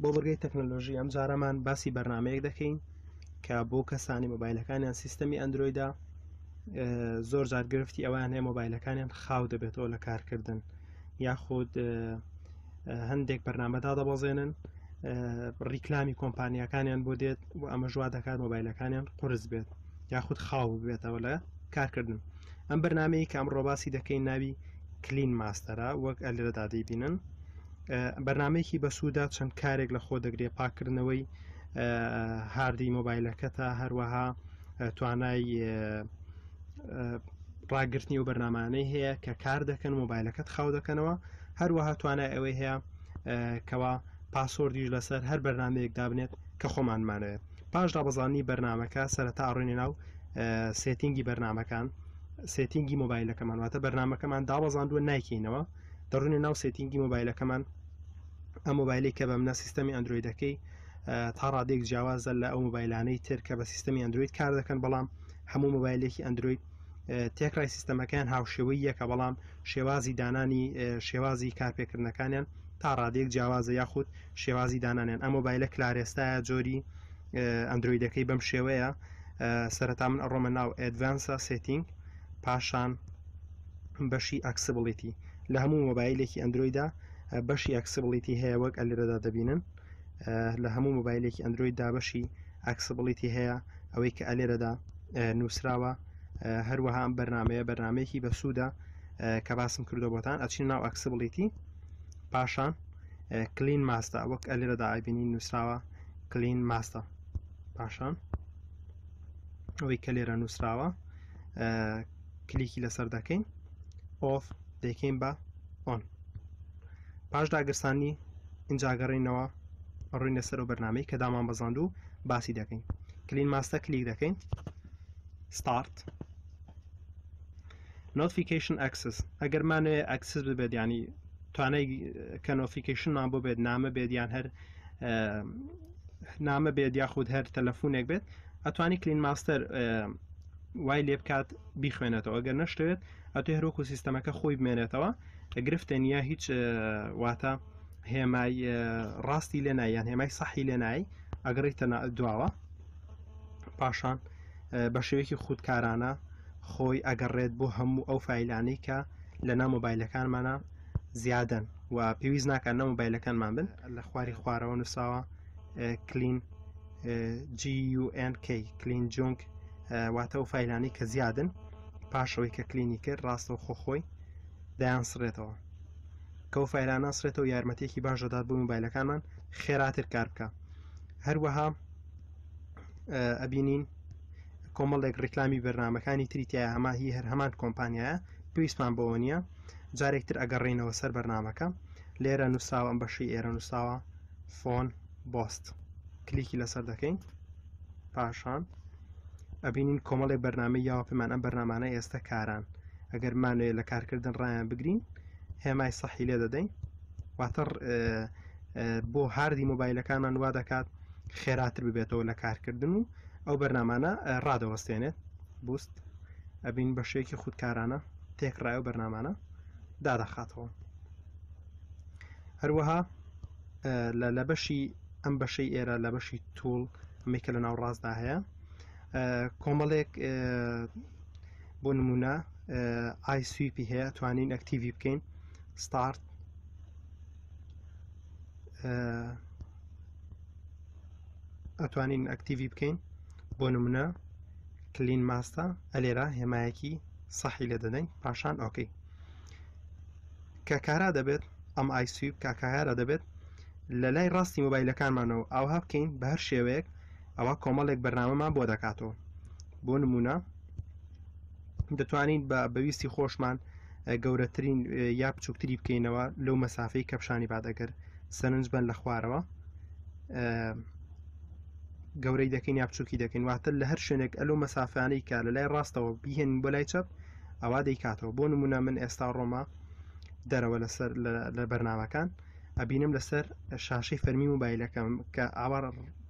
بۆ بەرگەی تەکنۆلۆژی ئەم جارەمان باسی بەرنمەیەک دەکەین کە بۆ کەسانی مۆبایلەکانیان سیستەمی ئەندرویدا زۆر جار گرفتی ئەوان هەیە مۆبایلەکانیان خاو دەبێتەوە لە کارکردن یاخود هەندێک بەرنامەدا دەبەزێنن ڕیکلامی کۆمپانیەکانیان بۆ دێت و ئەمە ژوا دەکات مۆبایلەکانیان قورس بێت یاخود خاو بێتەوە لە کارکردن. ئەم بەرنمەیە کە ئەمڕۆ باسی دەکەین ناوی کلین ماستەرە وەک ئەلێرەدا دەیبینن. بەرنمەیەکی بەسوودا چەند کارێک لە خۆ دەگرێت پاکردنەوەی هاردی مۆبایلەکەتە هەروەها توانای ڕاگررتنی و بەرنمانەی هەیە کە کار دەکەن مۆبایلەکەت خاو دەکەنەوە هەروەها توانای ئەوەی هەیە کەوا پاسۆردیش لەسەر هەر بەرنمەیەک دابنێت کە خۆمانمانەوێت. پاش دابەزانی بەرنمەکە سەرەتا ئەڕێنێ ناو سێتینگی بەرنمەکان سێتینگی مۆبایلەکەمان واتە بەرنمەکەمان دابەزاندووە نایکەینەوە دەڕونێ ناو سێتینگی مۆبایلەکەمان ئەم مۆبایلی کە بەمنە سیستەمی ئەندرویدەکەی تا ڕادێک جیاوازە لە ئەو مۆبایلانەی تر کە بە سیستەمی ئەندروید کار دەکەن بەڵام هەموو مۆبایلێکی ئەندروید تێکڕای سیستەمەکان هاوشێوەی یەکە بەڵام شێوازی دانانی شێوازی کارپێکردنەکانیان تا ڕادێک جیاوازە یاخود شێوازی دانانیان ئەم مۆبایلە کلارێستایە جۆری ئەندرویدەکەی بەم شێوەیە. سەرەتا من ئەڕۆمە ناو ئەدڤانسە سێتینگ پاشان بەشی ئەکسبڵیتی لە هەموو مۆبایلێکی ئەندرویدا بەشی ئەکسبڵیتی هەیە وەک ئەلێرەدا دەبینن لە هەموو مۆبایلێکی ئەندرویددا بەشی ئەکسبڵیتی هەیە ئەوەی کە ئەلێرەدا نووسراوە هەروەها ئەم بەرنمەیەکی بەسوودا کە باسم کردو بۆتان ئەچین ناو ئەکسبڵیتی پاشان کلین ماستە وەک ئەلێرەدا ئایبینی نووسراوە کلین ماستە پاشان ئەوەی کە لێرە نووسراوە کلیکی لەسەر دەکەین ئۆف دەکەین بە ئۆن پاش داگرسانی ئینجاگەڕینەوە ڕووی لەسەر و بەرنمەی کە دامان بەزاند و باسی دەکەین کلین ماستە کلیک دەکەین ستارت نۆتیفیکیشن ئەکسس ئەگەرمانێ ئەکسس ببێت ینی توانای کە نۆتیفیکیشنمان بۆ بێت نامە بێت یان هەر نامە بێت یاخود هەر تەلەفۆنێک بێت ئەتوانی کلین ماستەر وای لێ بکات بیخوێنێتەوە ئەگەر نەشتوێت ئەتو هەروەکو سیستەمەکە خۆی بمێنێتەوە گرفتە نیە هیچ واتە هێمای ڕاستی لێ نایان هێمای سەحی لێ نایی ئەگەڕیتە دواوە پاشان بە شێوەیەکی خودکارانە خۆی ئەگەڕێت بۆ هەموو ئەو فایلانەی کە لەنا مۆبایلەکانمانە زیادن و پێویست ناکەن نە مۆبایلەکانمان بن لە خواری خوارەوە نووساوە کلین GUNK کلین جونک واتە و فایلانی کە زیادن پاشەوەی کە کلینی کرد ڕاستەوە خۆخۆی دایانسڕێتەوە کە و فایلانە سرێتەوە یارمەتێکی باشدات بۆ مۆبایلەکانمان خێراتر کار بکە. هەروەها ئەبینین کۆمەڵێک ڕیکلامی بەرنمەکانی تریتیایە هەما هی هەر هەمان کۆمپانیایە پێویستمان بەوە نییە جارێکتر ئەگەڕێینەوە سەر بەرنمەکە لێرە نووساوە ئەم بەشی ئێرە نووساوە فۆن بۆست کلیکی لەسەر دەکەین پاشان ئەبینین کۆمەڵێک بەرنامەی یاوە پێمان ئەم بەرنامانە ئێستا کاران ئەگەرمانوێ لە کارکردن ڕایان بگرین هێمای سەحی لێ دەدەین واتە بۆ هاردی مۆبایلەکانمان وا دەکات خێراتر ببێتەوە لە کارکردن و ئەو بەرنامانە ڕادەوەستێنێت بوست ئەبین بە شێوەیەکی خودکارانە تێکڕای و بەرنامانە دادەخاتەوە. هەروەها لە بەشی ئەم بەشەی ئێرە لە بەشی توڵ میکە لە ناو ڕاستدا هەیە کۆمەڵێک بۆ نمونە ئایسویپی هەیە توانین ئەکتیڤی بکەین ستارت ئەتوانین ئەکتیڤی بکەین بۆ نمونە کلین ماستە ئەلێرە هێمایەکی سەحی لێ دەدەین پاشان ئۆکەی کە کارا دەبێت ئەم ئایسویپ کاکارە دەبێت لە لای ڕاستی مۆبایلەکانمانەوە ئاوها بکەین بە هەر شێوەیەک ئەوە کۆمەڵێک بەرنامەمان بۆ دەکاتەوە بۆ نمونە دەتوانین بە بەویستی خۆشمان گەورەترین یا بچووکتری بکەینەوە لەو مەسافەی کەپشانی بادەگەر سەرنج بن لە خوارەوە گەورەی دەکەین یا بچووکی دەکەین واتە لە هەر شوێنێک ئەلو مەسافانەی کە لە لای ڕاستەوە بیهێن بۆ لای چەپ ئەوا دەیکاتەوە بۆ نمونە من ئێستا ڕۆما دەرەوە لەسەر لە بەرنامەکان ئەبینم لەسەر شاشەی فەرمی مۆبایلەکەم کە ئاوا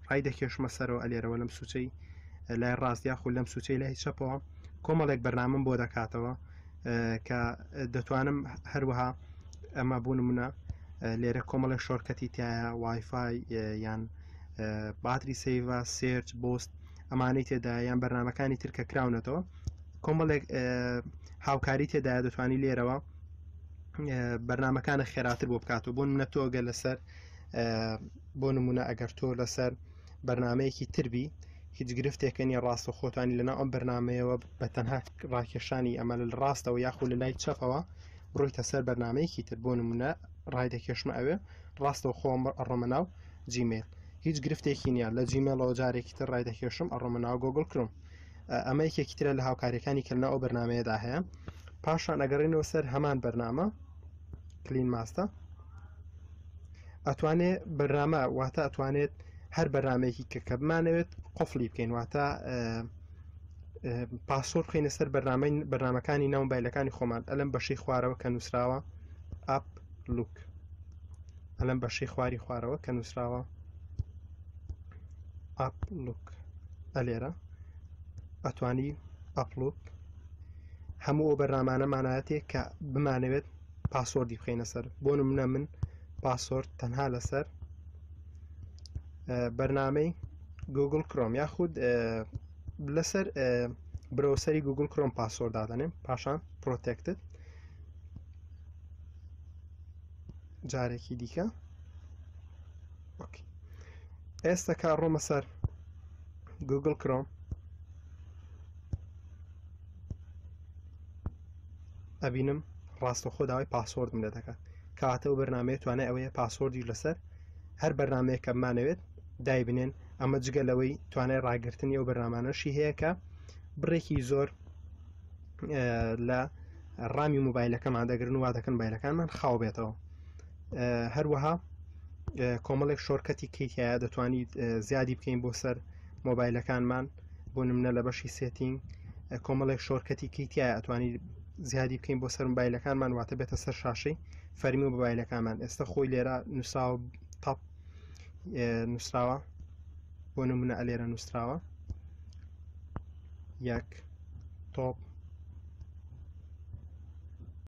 ڕای دەکێشمە سەرەوە ئەلێرەوە لەم سوچەی لای ڕاستیا خو لەم سوچەی لای چەپەوە کۆمەڵێک بەرنامەم بۆ دەکاتەوە کە دەتوانم هەروەها ئەمە بوو نمونە لێرە کۆمەڵە شۆرکەتی تایە وایفای یان باتری سیڤە سێرچ بۆست ئەمانەی تێدا یان بەرنمەکانی ترکە کراونەتەوە کۆمەڵێک هاوکاری تێدا دەتوانانی لێرەوە بەرنمەکانە خێراتر بۆ بکاتەوە بۆ منە تۆگە لەسەر بۆ نمونە ئەگەر تۆ لەسەر بەرنمەیەکی تربی هیچ گرفتێکە نیە ڕاستە خۆتانی لەنا ئەم بەرنمەیەوە بە تەنها ڕاکێشانی ئەمە لە ڕاستەوە یاخود لە لای چەپەوە ڕۆیتە سەر بەرنمەیەکی تر بۆ نمونە ڕای دەکێشمە ئەوێ ڕاستەوە خۆم ئەڕۆمە ناو جیمیل هیچ گرفتێکی نییە لە جیمێلەوە جارێکی تر ڕای دەکێشم ئەڕۆمە ناو گۆگل کروم ئەمە یەکێکی ترە لە هاوکاریەکانی کردنەوە ئەو بەرنمەیەدا هەیە پاشان ئەگەڕێنەوە سەر هەمان بەرنامە کلین ماستە ئەتوانێت بەرنامە واتە ئەتوانێت هەر بەرنمەیەکی کە بمانەوێت قفلی بکەین واتە پاسۆرد بخینە سەر بەرنمەکانی ناو مۆبایلەکانی خۆمان ئەلەم بەشەی خوارەوە کە نووسراوە ئاپ لوک ئەلەم بەشەی خواری خوارەوە کە نووسراوە ئاپ لوک ئەلێرە ئەتوانی ئەپلوک هەموو ئەو بەرنامانەمانایەتێک کە بمانەوێت پاسۆردی بخینە سەر بۆ نمونە من پاسۆرد تەنها لەسەر بەرنامەی گوگل کروم یاخود لەسەر برۆسەری گوگل کروم پاسۆرد دادەنێم پاشان پرۆتێکتد جارێکی دیکە ئێستا کا ڕۆمە سەر گوگل کروم ئەبینم ڕاستەخۆ داوای پاسۆردم لێ دەکات کاتە و بەرنمەیە توانێت ئەوەیە پاسۆردی لەسەر هەر بەرنمەیە کە بمانەوێت دایبنێن ئەمە جگە لەوەی توانێت ڕاگررتنی ئەو بەرنمانەشی هەیە کە بڕێکی زۆر لە ڕامی مۆبایلەکەمان دەگرن و وادەکەن مۆبایلەکانمان خاو بێتەوە هەروەها کۆمەڵێک شۆرکەتی کەیتایە دەتوانیت زیادی بکەین بۆ سەر مۆبایلەکانمان بۆ نمونە لە بەشی سێتینگ کۆمەڵێک شۆرکەتی کەیتایە ئەتوانی زیادی بکەین بۆ سەر مۆبایلەکانمان واتە بێتە سەر شاشەی فەرمی و مۆبایلەکانمان ئێستا خۆی لێرە نووسراوە تاپ نووسراوە بۆ نمونە ئەلێرە نووسراوە یەک تۆپ